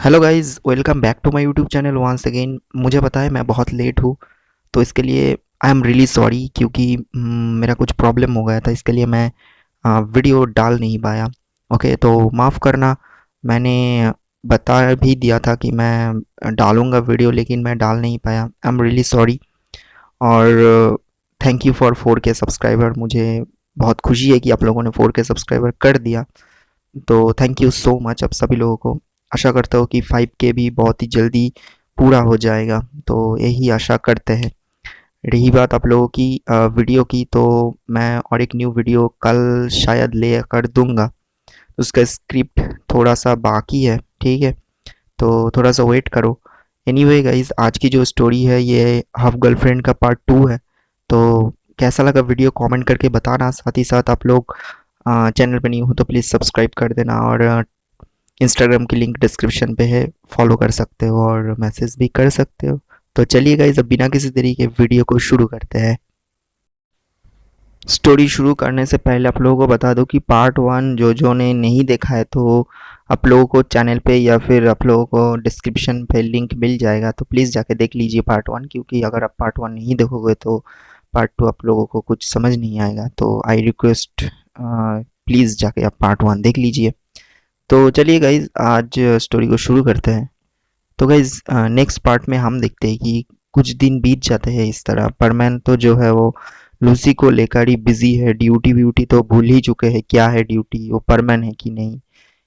Hello guys, welcome back to my YouTube channel once again. मुझे पता है मैं बहुत लेट हूँ, तो इसके लिए आई एम रियली सॉरी क्योंकि मेरा कुछ प्रॉब्लम हो गया था। इसके लिए मैं वीडियो डाल नहीं पाया। ओके, तो माफ़ करना। मैंने बता भी दिया था कि मैं डालूँगा वीडियो, लेकिन मैं डाल नहीं पाया। I am really sorry. और thank you for 4K subscriber. मुझे बहुत खुशी है कि आप लोगों ने 4K सब्सक्राइबर कर दिया। तो थैंक यू सो मच आप सभी लोगों को। आशा करता हूँ कि 5K भी बहुत ही जल्दी पूरा हो जाएगा, तो यही आशा करते हैं। रही बात आप लोगों की वीडियो की, तो मैं और एक न्यू वीडियो कल शायद ले कर दूंगा। उसका स्क्रिप्ट थोड़ा सा बाकी है, ठीक है, तो थोड़ा सा वेट करो। एनीवे गाइस, आज की जो स्टोरी है ये हाफ गर्लफ्रेंड का पार्ट 2 है। तो कैसा लगा वीडियो कमेंट करके बताना। साथ ही साथ आप लोग चैनल पे नहीं हो तो प्लीज़ सब्सक्राइब कर देना। और इंस्टाग्राम की लिंक डिस्क्रिप्शन पे है, फॉलो कर सकते हो और मैसेज भी कर सकते हो। तो चलिए गाइस, अब बिना किसी तरीके वीडियो को शुरू करते हैं। स्टोरी शुरू करने से पहले आप लोगों को बता दूं कि पार्ट 1 जो ने नहीं देखा है, तो आप लोगों को चैनल पे या फिर आप लोगों को डिस्क्रिप्शन पे लिंक मिल जाएगा, तो प्लीज़ जाके देख लीजिए पार्ट 1। क्योंकि अगर आप पार्ट 1 नहीं देखोगे तो पार्ट 2 आप लोगों को कुछ समझ नहीं आएगा। तो आई रिक्वेस्ट, प्लीज़ जाके आप पार्ट 1 देख लीजिए। तो चलिए गाइज, आज स्टोरी को शुरू करते हैं। तो गाइज, नेक्स्ट पार्ट में हम देखते हैं कि कुछ दिन बीत जाते हैं इस तरह। परमैन तो जो है वो लूसी को लेकर ही बिजी है। ड्यूटी व्यूटी तो भूल ही चुके हैं, क्या है ड्यूटी, वो परमैन है कि नहीं,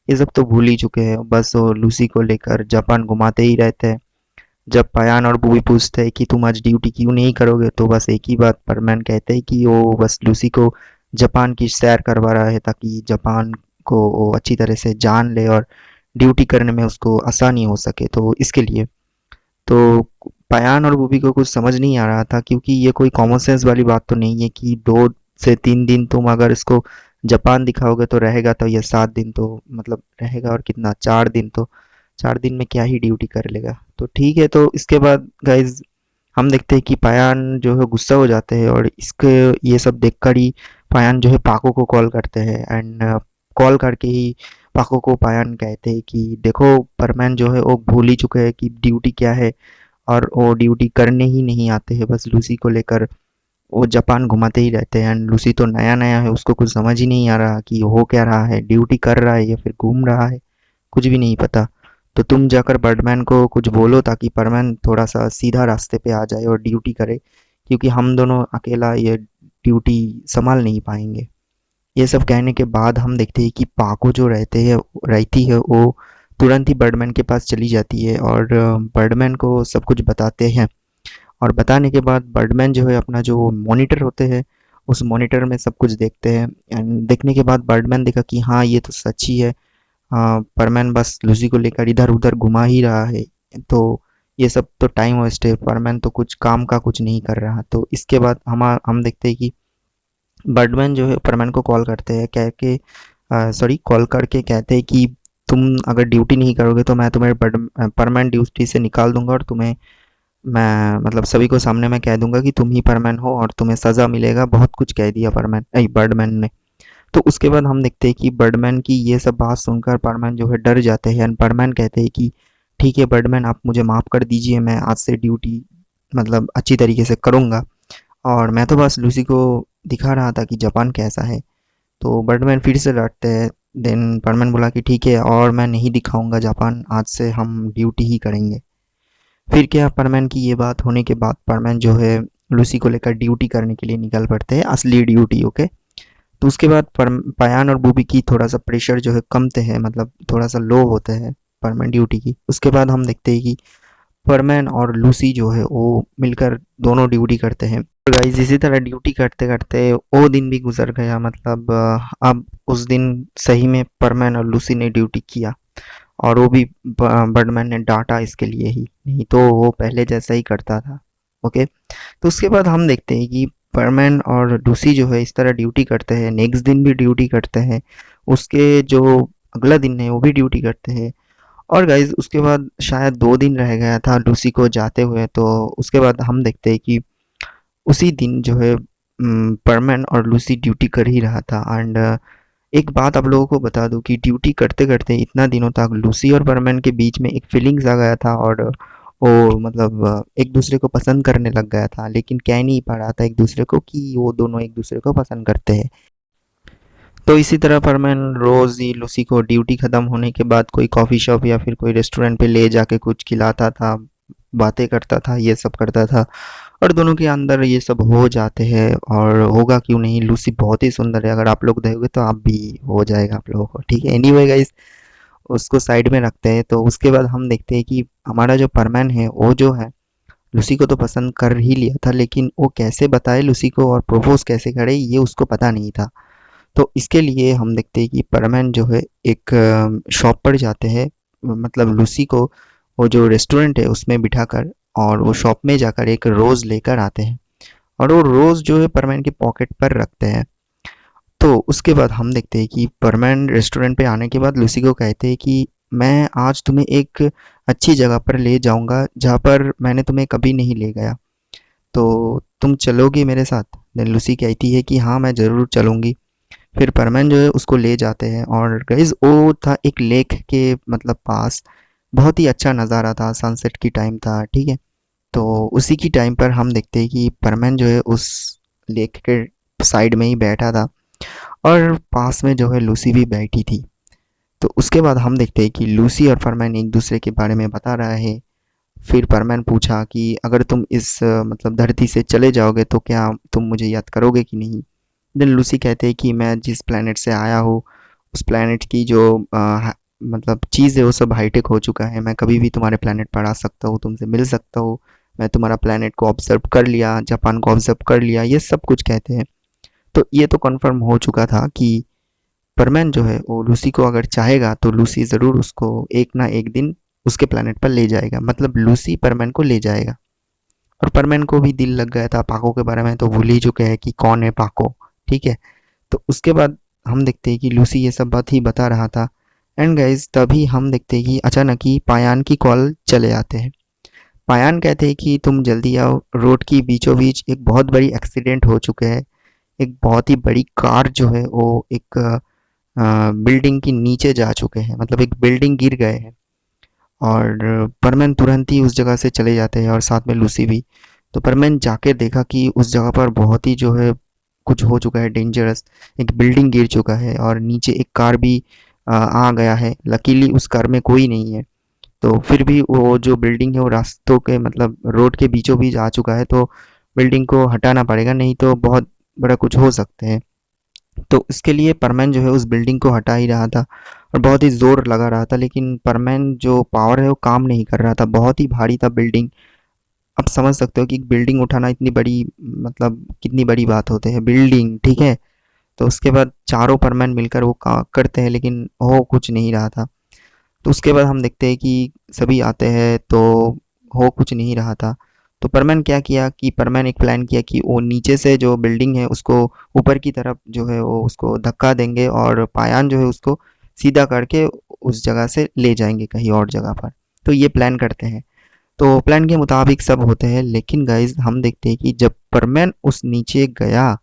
ये सब तो भूल ही चुके हैं। बस वो लूसी को लेकर जापान घुमाते ही रहते हैं। जब पयान और बूबी पूछते हैं कि तुम आज ड्यूटी क्यों नहीं करोगे, तो बस एक ही बात परमैन कहते हैं कि वो बस लूसी को जापान की सैर करवा रहा है, ताकि जापान को वो अच्छी तरह से जान ले और ड्यूटी करने में उसको आसानी हो सके। तो इसके लिए तो पयान और बूबी को कुछ समझ नहीं आ रहा था, क्योंकि ये कोई कॉमन सेंस वाली बात तो नहीं है कि 2 से 3 दिन तुम अगर इसको जापान दिखाओगे तो रहेगा, तो ये 7 दिन तो मतलब रहेगा। और कितना, 4 दिन, तो 4 दिन में क्या ही ड्यूटी कर लेगा। तो ठीक है। तो इसके बाद गाइज हम देखते हैं कि पायान जो है गुस्सा हो जाते हैं, और इसके ये सब देखकर ही पायान जो है पाको को कॉल करते हैं। एंड कॉल करके ही पाको को पायान कहते हैं कि देखो, परमैन जो है वो भूल ही चुके हैं कि ड्यूटी क्या है, और वो ड्यूटी करने ही नहीं आते हैं। बस लूसी को लेकर वो जापान घुमाते ही रहते हैं। एंड लूसी तो नया नया है, उसको कुछ समझ ही नहीं आ रहा कि हो क्या रहा है, ड्यूटी कर रहा है या फिर घूम रहा है, कुछ भी नहीं पता। तो तुम जाकर बर्डमैन को कुछ बोलो ताकि परमैन थोड़ा सा सीधा रास्ते पे आ जाए और ड्यूटी करे, क्योंकि हम दोनों अकेला ये ड्यूटी संभाल नहीं पाएंगे। ये सब कहने के बाद हम देखते हैं कि पाको जो रहती है, वो तुरंत ही बर्डमैन के पास चली जाती है और बर्डमैन को सब कुछ बताते हैं। और बताने के बाद बर्डमैन जो है अपना जो मॉनिटर होते हैं, उस मॉनिटर में सब कुछ देखते हैं। एंड देखने के बाद बर्डमैन देखा कि हाँ, ये तो सच ही है। परमैन बस लूसी को लेकर इधर उधर घुमा ही रहा है। तो ये सब तो टाइम वेस्ट है, परमैन तो कुछ काम का कुछ नहीं कर रहा। तो इसके बाद हम देखते हैं कि बर्डमैन जो है परमैन को कॉल करते हैं, कह के सॉरी कॉल करके कहते हैं कि तुम अगर ड्यूटी नहीं करोगे तो मैं तुम्हें परमैन ड्यूटी से निकाल दूंगा, और तुम्हें मैं मतलब सभी को सामने मैं कह दूंगा कि तुम ही परमैन हो और तुम्हें सज़ा मिलेगा। बहुत कुछ कह दिया बर्डमैन ने। तो उसके बाद हम देखते हैं कि बर्डमैन की ये सब बात सुनकर परमैन जो है डर जाते हैं। एंड परमैन कहते हैं कि ठीक है बर्डमैन, आप मुझे माफ़ कर दीजिए, मैं आज से ड्यूटी मतलब अच्छी तरीके से करूँगा, और मैं तो बस लूसी को दिखा रहा था कि जापान कैसा है। तो बर्डमैन फिर से डांटते हैं। देन परमैन बोला कि ठीक है, और मैं नहीं दिखाऊंगा जापान, आज से हम ड्यूटी ही करेंगे। फिर क्या, परमैन की ये बात होने के बाद परमैन जो है लूसी को लेकर ड्यूटी करने के लिए निकल पड़ते हैं, असली ड्यूटी। ओके। तो उसके बाद पायान और बूबी की थोड़ा सा प्रेशर जो है कमते हैं, मतलब थोड़ा सा लो होते हैं परमैन ड्यूटी की। उसके बाद हम देखते हैं कि परमैन और लूसी जो है वो मिलकर दोनों ड्यूटी करते हैं। तो गाइस, इसी तरह ड्यूटी करते करते वो दिन भी गुजर गया। मतलब अब उस दिन सही में परमैन और लूसी ने ड्यूटी किया, और वो भी बर्डमैन ने डांटा इसके लिए ही, नहीं तो वो पहले जैसा ही करता था। ओके। तो उसके बाद हम देखते हैं कि परमैन और लूसी जो है इस तरह ड्यूटी करते हैं, नेक्स्ट दिन भी ड्यूटी करते हैं, उसके जो अगला दिन है वो भी ड्यूटी करते हैं। और गाइज उसके बाद शायद 2 दिन रह गया था लूसी को जाते हुए। तो उसके बाद हम देखते हैं कि उसी दिन जो है परमैन और लूसी ड्यूटी कर ही रहा था। एंड एक बात आप लोगों को बता दूं कि ड्यूटी करते करते इतना दिनों तक लूसी और परमैन के बीच में एक फीलिंग्स आ गया था, और वो मतलब एक दूसरे को पसंद करने लग गया था, लेकिन कह नहीं पा रहा था एक दूसरे को कि वो दोनों एक दूसरे को पसंद करते हैं। तो इसी तरह परमैन रोज ही लूसी को ड्यूटी खत्म होने के बाद कोई कॉफ़ी शॉप या फिर कोई रेस्टोरेंट पे ले जाके कुछ खिलाता था, बातें करता था, ये सब करता था, और दोनों के अंदर ये सब हो जाते हैं। और होगा क्यों नहीं, लूसी बहुत ही सुंदर है, अगर आप लोग देखोगे तो आप भी हो जाएगा आप लोगों को, ठीक है। एनीवे गाइस, उसको साइड में रखते हैं। तो उसके बाद हम देखते हैं कि हमारा जो परमैन है वो जो है लूसी को तो पसंद कर ही लिया था, लेकिन वो कैसे बताए लूसी को और प्रपोज कैसे करे ये उसको पता नहीं था। तो इसके लिए हम देखते हैं कि परमैन जो है एक शॉप पर जाते हैं, मतलब लूसी को वो जो रेस्टोरेंट है उसमें बिठाकर, और वो शॉप में जाकर एक रोज़ लेकर आते हैं, और वो रोज़ जो है परमैन के पॉकेट पर रखते हैं। तो उसके बाद हम देखते हैं कि परमैन रेस्टोरेंट पे आने के बाद लूसी को कहते हैं कि मैं आज तुम्हें एक अच्छी जगह पर ले जाऊंगा जहाँ पर मैंने तुम्हें कभी नहीं ले गया, तो तुम चलोगी मेरे साथ। देन लूसी कहती है कि हाँ मैं ज़रूर चलूँगी। फिर परमैन जो है उसको ले जाते हैं, और गाइस वो था एक लेक के मतलब पास, बहुत ही अच्छा नज़ारा था, सनसेट की टाइम था, ठीक है। तो उसी की टाइम पर हम देखते हैं कि परमैन जो है उस लेक के साइड में ही बैठा था, और पास में जो है लूसी भी बैठी थी। तो उसके बाद हम देखते हैं कि लूसी और परमैन एक दूसरे के बारे में बता रहा है। फिर परमैन पूछा कि अगर तुम इस मतलब धरती से चले जाओगे तो क्या तुम मुझे याद करोगे कि नहीं। देन लूसी कहते हैं कि मैं जिस प्लेनेट से आया हूँ उस प्लेनेट की जो मतलब चीज़ है वो सब हाईटेक हो चुका है, मैं कभी भी तुम्हारे प्लेनेट पर आ सकता हूँ, तुमसे मिल सकता हूँ, मैं तुम्हारा प्लेनेट को ऑब्जर्व कर लिया, जापान को ऑब्जर्व कर लिया, ये सब कुछ कहते हैं। तो ये तो कंफर्म हो चुका था कि परमैन जो है वो लूसी को अगर चाहेगा तो लूसी ज़रूर उसको एक ना एक दिन उसके प्लेनेट पर ले जाएगा, मतलब लूसी परमैन को ले जाएगा। और परमैन को भी दिल लग गया था, पाको के बारे में तो भूल ही चुके हैं कि कौन है पाको, ठीक है। तो उसके बाद हम देखते हैं कि लूसी ये सब बात ही बता रहा था, एंड गाइज तभी हम देखते हैं कि अचानक ही पायान की कॉल चले आते हैं। पायान कहते हैं कि तुम जल्दी आओ, रोड की बीचों बीच एक बहुत बड़ी एक्सीडेंट हो चुका है, एक बहुत ही बड़ी कार जो है वो एक बिल्डिंग के नीचे जा चुके हैं, मतलब एक बिल्डिंग गिर गए हैं। और परमैन तुरंत ही उस जगह से चले जाते हैं और साथ में लूसी भी। तो परमैन जाके देखा कि उस जगह पर बहुत ही जो है कुछ हो चुका है डेंजरस, एक बिल्डिंग गिर चुका है और नीचे एक कार भी आ गया है। लकीली उस कार में कोई नहीं है, तो फिर भी वो जो बिल्डिंग है वो रास्तों के मतलब रोड के बीचों बीच आ चुका है, तो बिल्डिंग को हटाना पड़ेगा, नहीं तो बहुत बड़ा कुछ हो सकते हैं। तो इसके लिए परमैन जो है उस बिल्डिंग को हटा ही रहा था और बहुत ही ज़ोर लगा रहा था, लेकिन परमैन जो पावर है वो काम नहीं कर रहा था, बहुत ही भारी था बिल्डिंग। आप समझ सकते हो कि बिल्डिंग उठाना इतनी बड़ी मतलब कितनी बड़ी बात होती है बिल्डिंग, ठीक है। तो उसके बाद चारों परमैन मिलकर वो करते हैं, लेकिन हो कुछ नहीं रहा था। तो उसके बाद हम देखते हैं कि सभी आते हैं तो हो कुछ नहीं रहा था। तो परमैन क्या किया कि परमैन एक प्लान किया कि वो नीचे से जो बिल्डिंग है उसको ऊपर की तरफ जो है वो उसको धक्का देंगे, और पायान जो है उसको सीधा करके उस जगह से ले जाएंगे कहीं और जगह पर। तो ये प्लान करते हैं। तो प्लान के मुताबिक सब होते हैं, लेकिन गाइज हम देखते हैं कि जब परमैन उस नीचे गया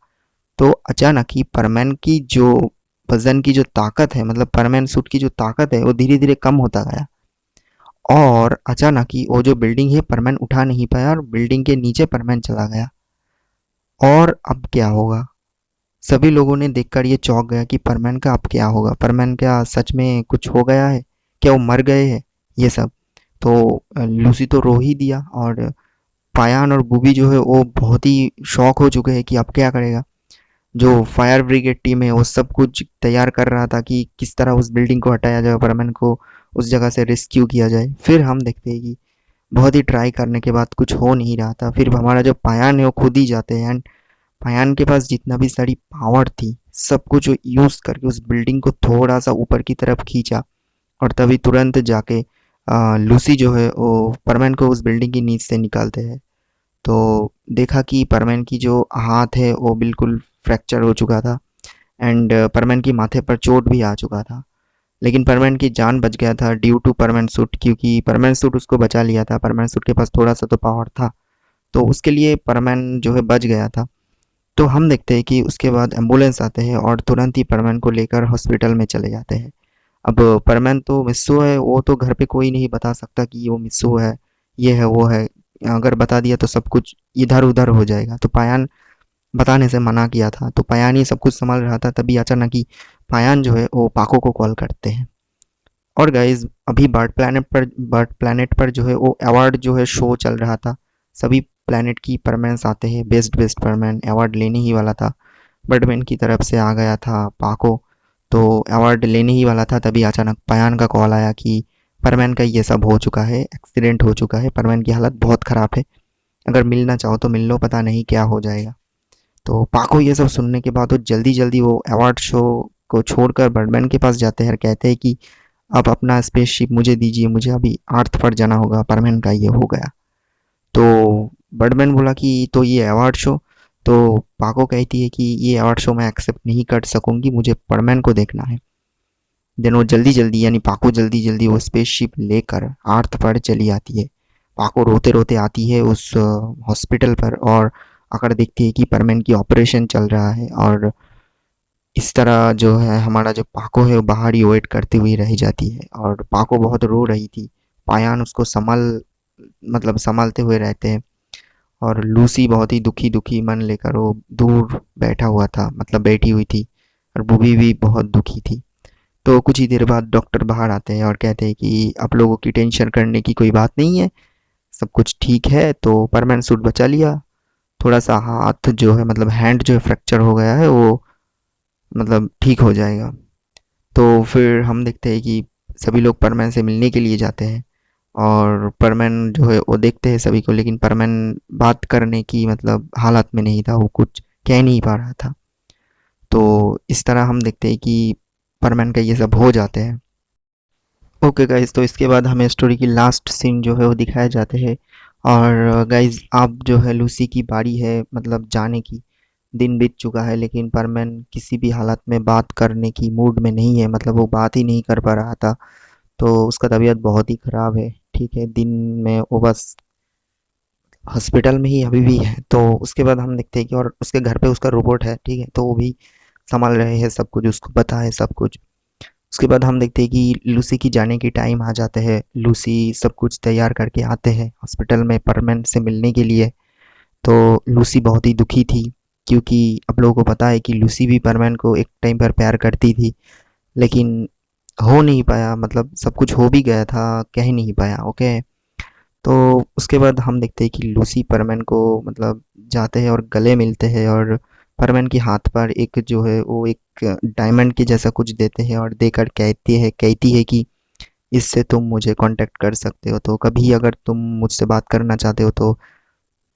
तो अचानक ही परमैन की जो वजन की जो ताकत है, मतलब परमैन सूट की जो ताकत है वो धीरे धीरे कम होता गया, और अचानक ही वो जो बिल्डिंग है परमैन उठा नहीं पाया और बिल्डिंग के नीचे परमैन चला गया। और अब क्या होगा, सभी लोगों ने देखकर ये चौंक गया कि परमैन का अब क्या होगा, परमैन क्या सच में कुछ हो गया है, क्या वो मर गए हैं, ये सब। तो लूसी तो रो ही दिया, और पायान और बूबी जो है वो बहुत ही शौक हो चुके हैं कि अब क्या करेगा। जो फायर ब्रिगेड टीम है वो सब कुछ तैयार कर रहा था कि किस तरह उस बिल्डिंग को हटाया जाए, परमैन को उस जगह से रेस्क्यू किया जाए। फिर हम देखते हैं कि बहुत ही ट्राई करने के बाद कुछ हो नहीं रहा था, फिर हमारा जो पायान है वो खुद ही जाते हैं, एंड पायान के पास जितना भी सारी पावर थी सब कुछ यूज़ करके उस बिल्डिंग को थोड़ा सा ऊपर की तरफ खींचा, और तभी तुरंत जाके लूसी जो है वो परमैन को उस बिल्डिंग की नीचे से निकालते हैं। तो देखा कि परमैन की जो हाथ है वो बिल्कुल फ्रैक्चर हो चुका था, एंड परमैन की माथे पर चोट भी आ चुका था, लेकिन परमैन की जान बच गया था ड्यू टू परमैन सूट, क्योंकि परमैन सूट उसको बचा लिया था। परमैन सूट के पास थोड़ा सा तो पावर था, तो उसके लिए परमैन जो है बच गया था। तो हम देखते हैं कि उसके बाद एम्बुलेंस आते हैं और तुरंत ही परमान को लेकर हॉस्पिटल में चले जाते हैं। अब परमान तो मिस्सू है, वो तो घर पे कोई नहीं बता सकता कि वो मिस्सू है, ये है वो है। अगर बता दिया तो सब कुछ इधर उधर हो जाएगा। तो पायान बताने से मना किया था, तो पायान ही सब कुछ संभाल रहा था। तभी अचानक ही पायान जो है वो पाको को कॉल करते हैं। और गाइज अभी बर्ड प्लैनेट पर जो है वो अवार्ड जो है शो चल रहा था। सभी प्लैनेट की परमैन्स आते हैं, बेस्ट बेस्ट परमैन अवार्ड लेने ही वाला था। बर्डमैन की तरफ से आ गया था पाको, तो अवार्ड लेने ही वाला था। तभी अचानक पयान का कॉल आया कि परमैन का ये सब हो चुका है, एक्सीडेंट हो चुका है, परमैन की हालत बहुत ख़राब है, अगर मिलना चाहो तो मिल लो, पता नहीं क्या हो जाएगा। तो पाको ये सब सुनने के बाद वो जल्दी जल्दी वो अवार्ड शो को छोड़कर बर्डमैन के पास जाते हैं और कहते हैं कि आप अपना स्पेसशिप मुझे दीजिए, मुझे अभी अर्थ पर जाना होगा, परमैन का ये हो गया। तो बर्डमैन बोला कि तो ये अवार्ड शो, तो पाको कहती है कि ये अवार्ड शो मैं एक्सेप्ट नहीं कर सकूंगी, मुझे परमैन को देखना है। देन वो जल्दी जल्दी यानी पाको जल्दी जल्दी वो स्पेसशिप लेकर अर्थ पर चली आती है। पाको रोते रोते आती है उस हॉस्पिटल पर और आकर देखती है कि परमैन की ऑपरेशन चल रहा है। और इस तरह जो है हमारा जो पाको है वो बाहर ही वेट करती हुई रह जाती है और पाको बहुत रो रही थी। पायान उसको संभालते हुए रहते हैं और लूसी बहुत ही दुखी दुखी मन लेकर वो दूर बैठा हुआ था, मतलब बैठी हुई थी। और बूबी भी बहुत दुखी थी। तो कुछ ही देर बाद डॉक्टर बाहर आते हैं और कहते हैं कि आप लोगों की टेंशन करने की कोई बात नहीं है, सब कुछ ठीक है। तो परमानेंट सूट बचा लिया, थोड़ा सा हाथ जो है मतलब हैंड जो है फ्रैक्चर हो गया है वो मतलब ठीक हो जाएगा। तो फिर हम देखते हैं कि सभी लोग परमैन से मिलने के लिए जाते हैं और परमैन जो है वो देखते हैं सभी को, लेकिन परमैन बात करने की मतलब हालत में नहीं था, वो कुछ कह नहीं पा रहा था। तो इस तरह हम देखते हैं कि परमैन का ये सब हो जाते हैं। ओके गाइज, तो इसके बाद हमें स्टोरी की लास्ट सीन जो है वो दिखाए जाते हैं। और गाइज अब जो है लूसी की बारी है मतलब जाने की। दिन बीत चुका है लेकिन परमैन किसी भी हालत में बात करने की मूड में नहीं है, मतलब वो बात ही नहीं कर पा रहा था। तो उसका तबीयत बहुत ही ख़राब है। ठीक है, दिन में वो बस हॉस्पिटल में ही अभी भी है। तो उसके बाद हम देखते हैं कि और उसके घर पे उसका रोबोट है, ठीक है, तो वो भी संभाल रहे हैं सब कुछ, उसको पता है सब कुछ। उसके बाद हम देखते हैं कि लूसी की जाने की टाइम आ जाते हैं। लूसी सब कुछ तैयार करके आते हैं हॉस्पिटल में परमैन से मिलने के लिए। तो लूसी बहुत ही दुखी थी क्योंकि आप लोगों को पता है कि लूसी भी परमैन को एक टाइम पर प्यार करती थी, लेकिन हो नहीं पाया, मतलब सब कुछ हो भी गया था, कह ही नहीं पाया। ओके, तो उसके बाद हम देखते हैं कि लूसी परमैन को मतलब जाते हैं और गले मिलते हैं और परमैन के हाथ पर एक जो है वो एक डायमंड के जैसा कुछ देते हैं और देकर कहती है कि इससे तुम मुझे कांटेक्ट कर सकते हो, तो कभी अगर तुम मुझसे बात करना चाहते हो तो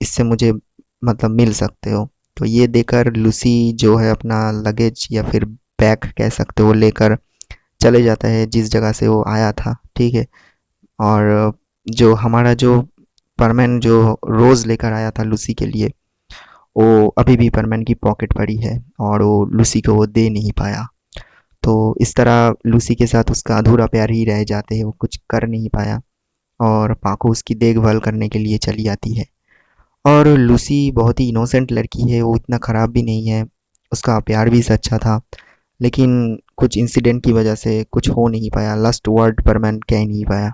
इससे मुझे मतलब मिल सकते हो। तो ये देकर लूसी जो है अपना लगेज या फिर बैग कह सकते हो लेकर चले जाता है जिस जगह से वो आया था, ठीक है। और जो हमारा जो परमैन जो रोज़ लेकर आया था लूसी के लिए, वो अभी भी परमैन की पॉकेट पड़ी है और वो लूसी को वो दे नहीं पाया। तो इस तरह लूसी के साथ उसका अधूरा प्यार ही रह जाते हैं, वो कुछ कर नहीं पाया और पाको उसकी देखभाल करने के लिए चली आती है। और लूसी बहुत ही इनोसेंट लड़की है, वो इतना ख़राब भी नहीं है, उसका प्यार भी सच्चा था। लेकिन कुछ इंसिडेंट की वजह से कुछ हो नहीं पाया, लास्ट वर्ड परमैन कह नहीं पाया।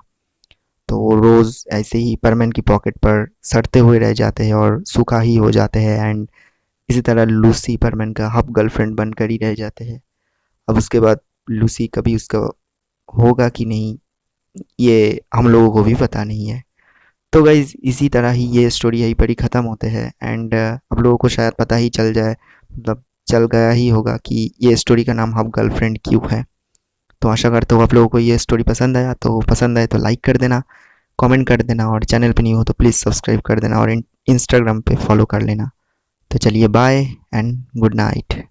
तो वो रोज़ ऐसे ही परमैन की पॉकेट पर सड़ते हुए रह जाते हैं और सूखा ही हो जाते हैं। एंड इसी तरह लूसी परमैन का हब गर्लफ्रेंड बनकर ही रह जाते हैं। अब उसके बाद लूसी कभी उसका होगा कि नहीं, ये हम लोगों को भी पता नहीं है। तो गाइज इसी तरह ही ये स्टोरी यहीं पर ही ख़त्म होते हैं। एंड आप लोगों को शायद पता ही चल जाए, मतलब चल गया ही होगा कि ये स्टोरी का नाम हब गर्लफ्रेंड क्यों है। तो आशा करता हूँ आप लोगों को ये स्टोरी पसंद आया, तो पसंद आए तो लाइक कर देना, कमेंट कर देना और चैनल पे नहीं हो तो प्लीज़ सब्सक्राइब कर देना और इंस्टाग्राम पे फॉलो कर लेना। तो चलिए बाय एंड गुड नाइट।